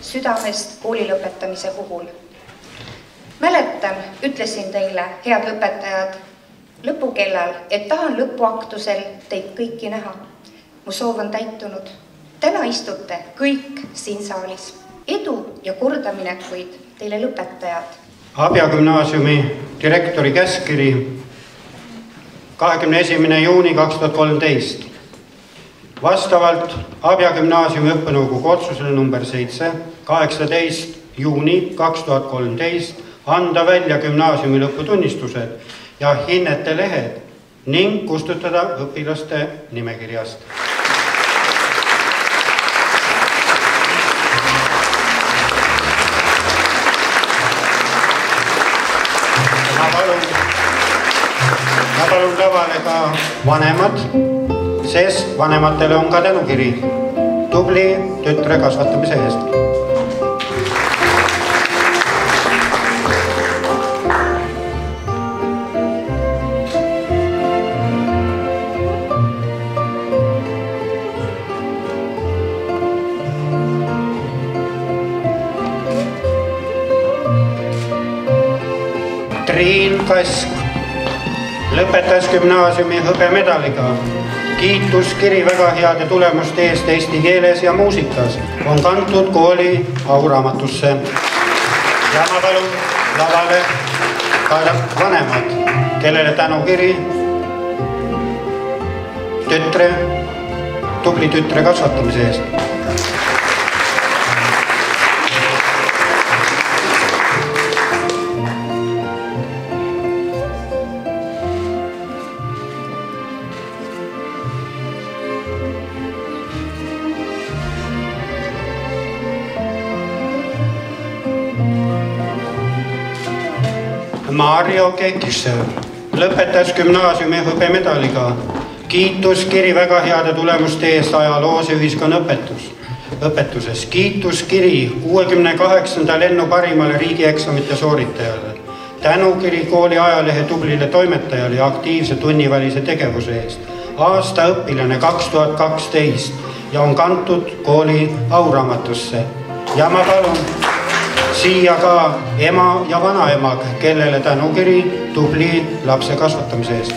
südamest kooli lõpetamise puhul. Mäletan, ütlesin teile, head lõpetajad, lõpukellal, et tahan lõpuaktusel teid kõiki näha. Mu soov on täitunud. Täna istute kõik siin saalis. Edu ja kordaminekuid teile lõpetajad. Abja gümnaasiumi direktori käskkiri 21. juuni 2013. Vastavalt Abja gümnaasiumi õppenõukogu otsusele number 7, 18. juuni 2013 anda välja gümnaasiumi lõputunnistused ja hinnete lehed ning kustutada õpilaste nimekirjast. Ma palun lavale ka vanemad, sest vanematele on ka tänukiri tubli tütre kasvatamise eest. Triin Kask lõpetas gümnaasiumi hõbemedaliga. Kiituskiri väga heade tulemuste eest eesti keeles ja muusikas on kantud kooli auraamatusse. Ja ma palun lavale ka vanemad, kellele tänukiri tubli tütre kasvatamise eest. Mario Kekissev lõpetas gümnaasiumi hõbemedaliga. Kiituskiri väga heade tulemuste eest ajaloos ja ühiskonnaõpetuses. Kiituskiri 68. lennu parimale riigieksamite sooritajale. Tänukiri kooli ajalehe tublile toimetajale ja aktiivse tunnivälise tegevuse eest. Aasta õpilane 2012 ja on kantud kooli auraamatusse. Ja ma palun siia ka ema ja vanaemag, kellele tänukiri tubli lapse kasvatamise eest.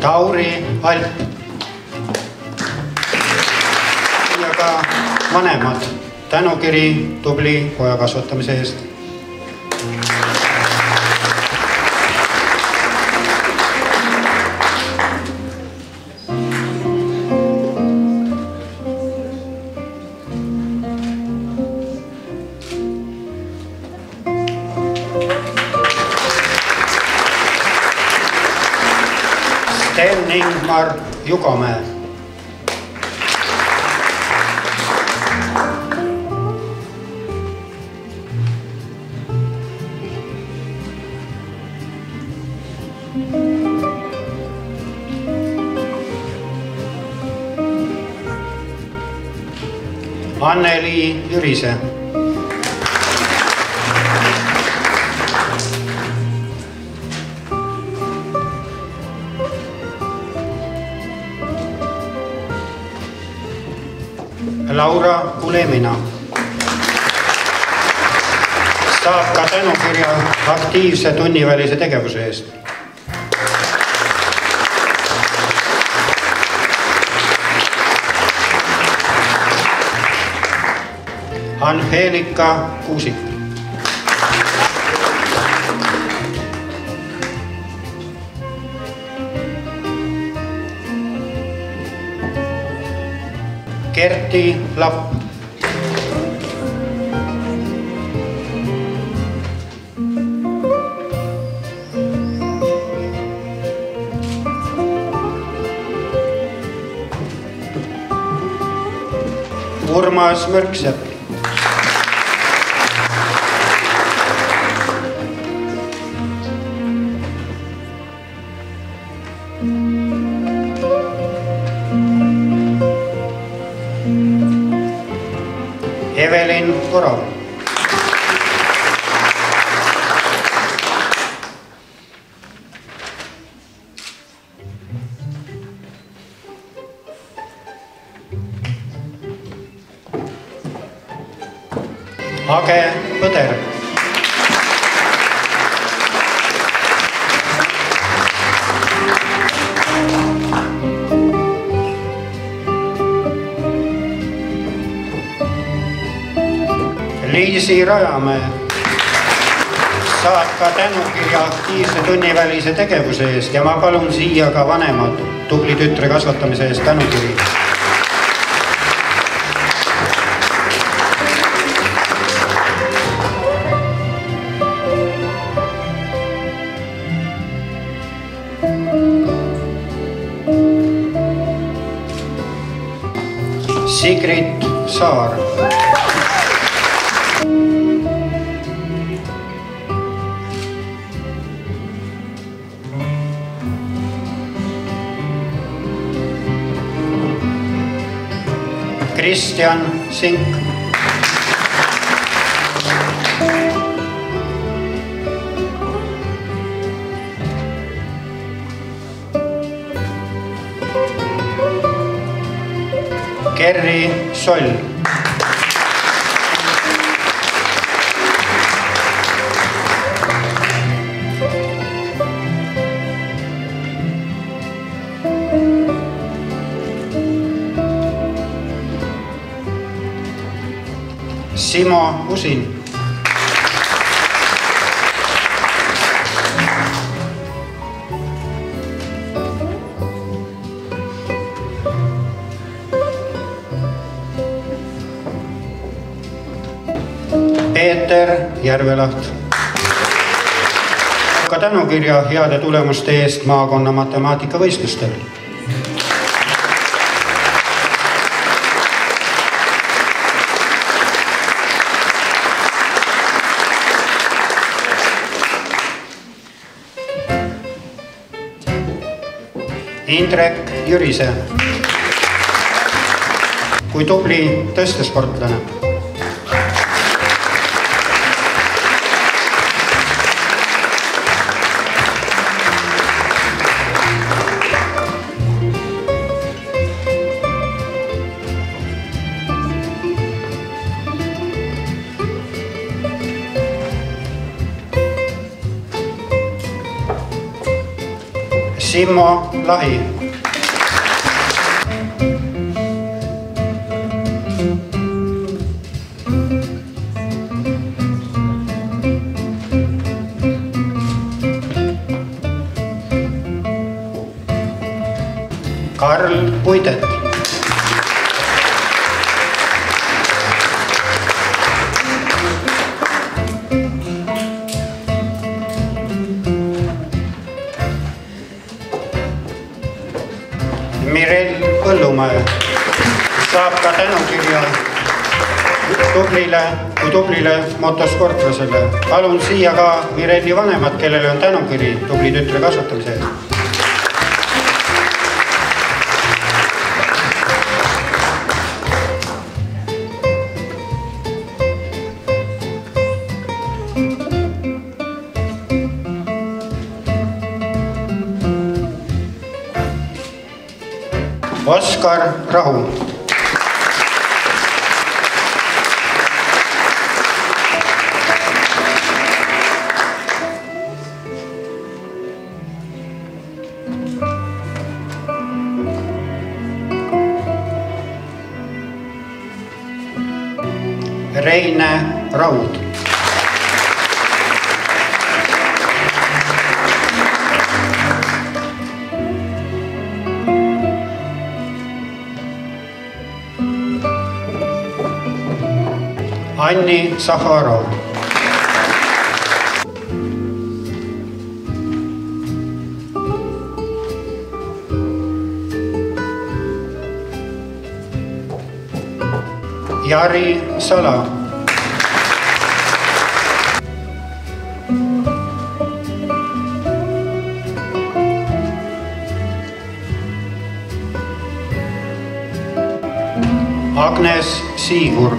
Tauri Alp ja ka vanemad tänukiri tubli poja kasvatamise eest. Ingmar Jugomäe. Anneli Jürise. Laura Kulemina saab ka tänukirja aktiivse tunnivälise tegevuse eest. Angelika Kuusik. Kerti Lapp. Urmas Mürksepp. Evelin Koro. Age Põder. Liisi Rajamäe saab ka tänukirja aktiivse tunnivälise tegevuse eest ja ma palun siia ka vanemad tubli tütre kasvatamise eest tänukiri. Sigrid Saar. Kristjan Sink. Kerri Soll. Simo Usin. Peeter Järvelaht. Ka tänukirja heade tulemuste eest maakonna matemaatikavõistlustel. Indrek Jürise. Kui tubli tõstesportlane. Simmo Lahi. Karl Puidet. Mirel Põllumäe saab ka tänukirja tublile motosportlasele. Palun siia ka Mireli vanemad, kellele on tänukiri tubli tütre kasvatamise eest. Oskar Rahu. Reine Raud. Anni Sahharov. Jari Sala. Agnes Siigur.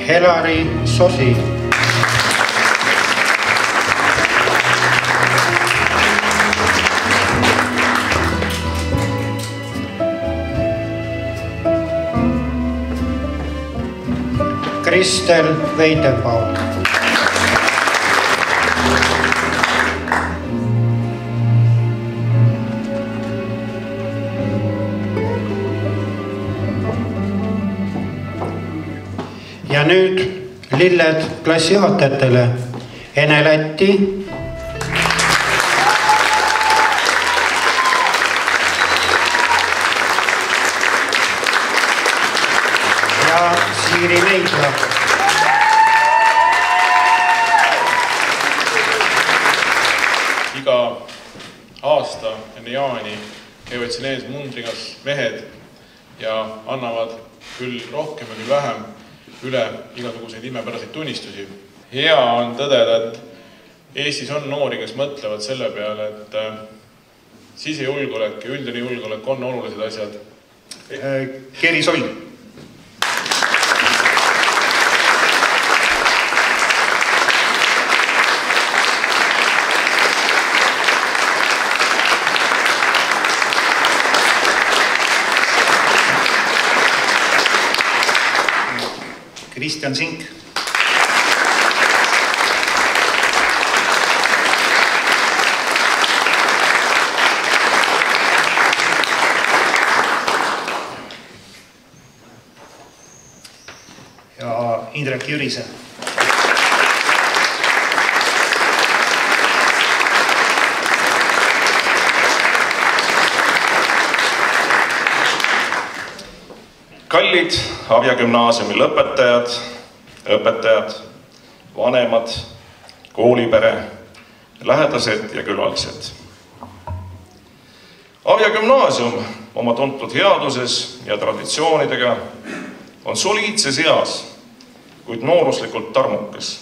Helari Sosi. Kristel Veitepaul. Ja nüüd lilled klassijuhatajatele. Ene Lätti, ja Siiri Meidla. Iga aasta enne jaani käivad siin ees mundrigas mehed ja annavad küll rohkem ja küll vähem üle igasuguseid imepäraseid tunnistusi. Hea on tõdeda, et Eestis on noori, kes mõtlevad selle peale, et sisejulgeolek ja üldine julgeolek on olulised asjad. Keri Soll. Kristjan Sink. Ja Indrek Jürise. Kallid Avja gümnaasiumi lõpetajad, õpetajad, vanemad, koolipere, lähedased ja külalised. Avja gümnaasium oma tuntud headuses ja traditsioonidega on soliidses eas, kuid nooruslikult tarmukas.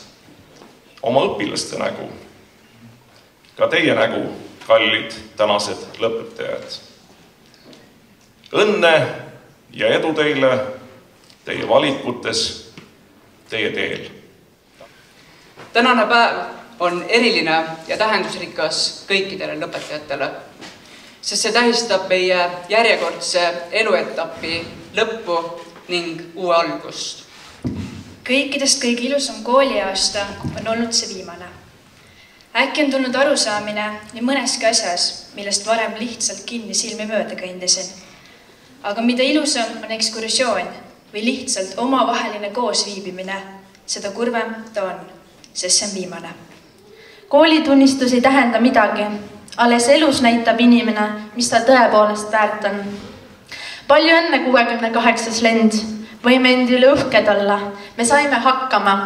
Oma õpilaste nägu, ka teie nägu, kallid tänased lõpetajad. Õnne ja edu teile, teie valikutes, teie teel. Tänane päev on eriline ja tähendusrikas kõikidele lõpetajatele, sest see tähistab meie järjekordse eluetapi lõppu ning uue algust. Kõikidest kõige ilusam kooliaasta on olnud see viimane. Äkki on tulnud arusaamine nii mõneski asjas, millest varem lihtsalt kinni silmi mööda kõndisin. Aga mida ilusam on ekskursioon või lihtsalt omavaheline koosviibimine, seda kurvem ta on, sest see on viimane. Koolitunnistus ei tähenda midagi. Alles elus näitab inimene, mis ta tõepoolest väärt on. Palju õnne 68. lend. Võime end üle uhked olla. Me saime hakkama.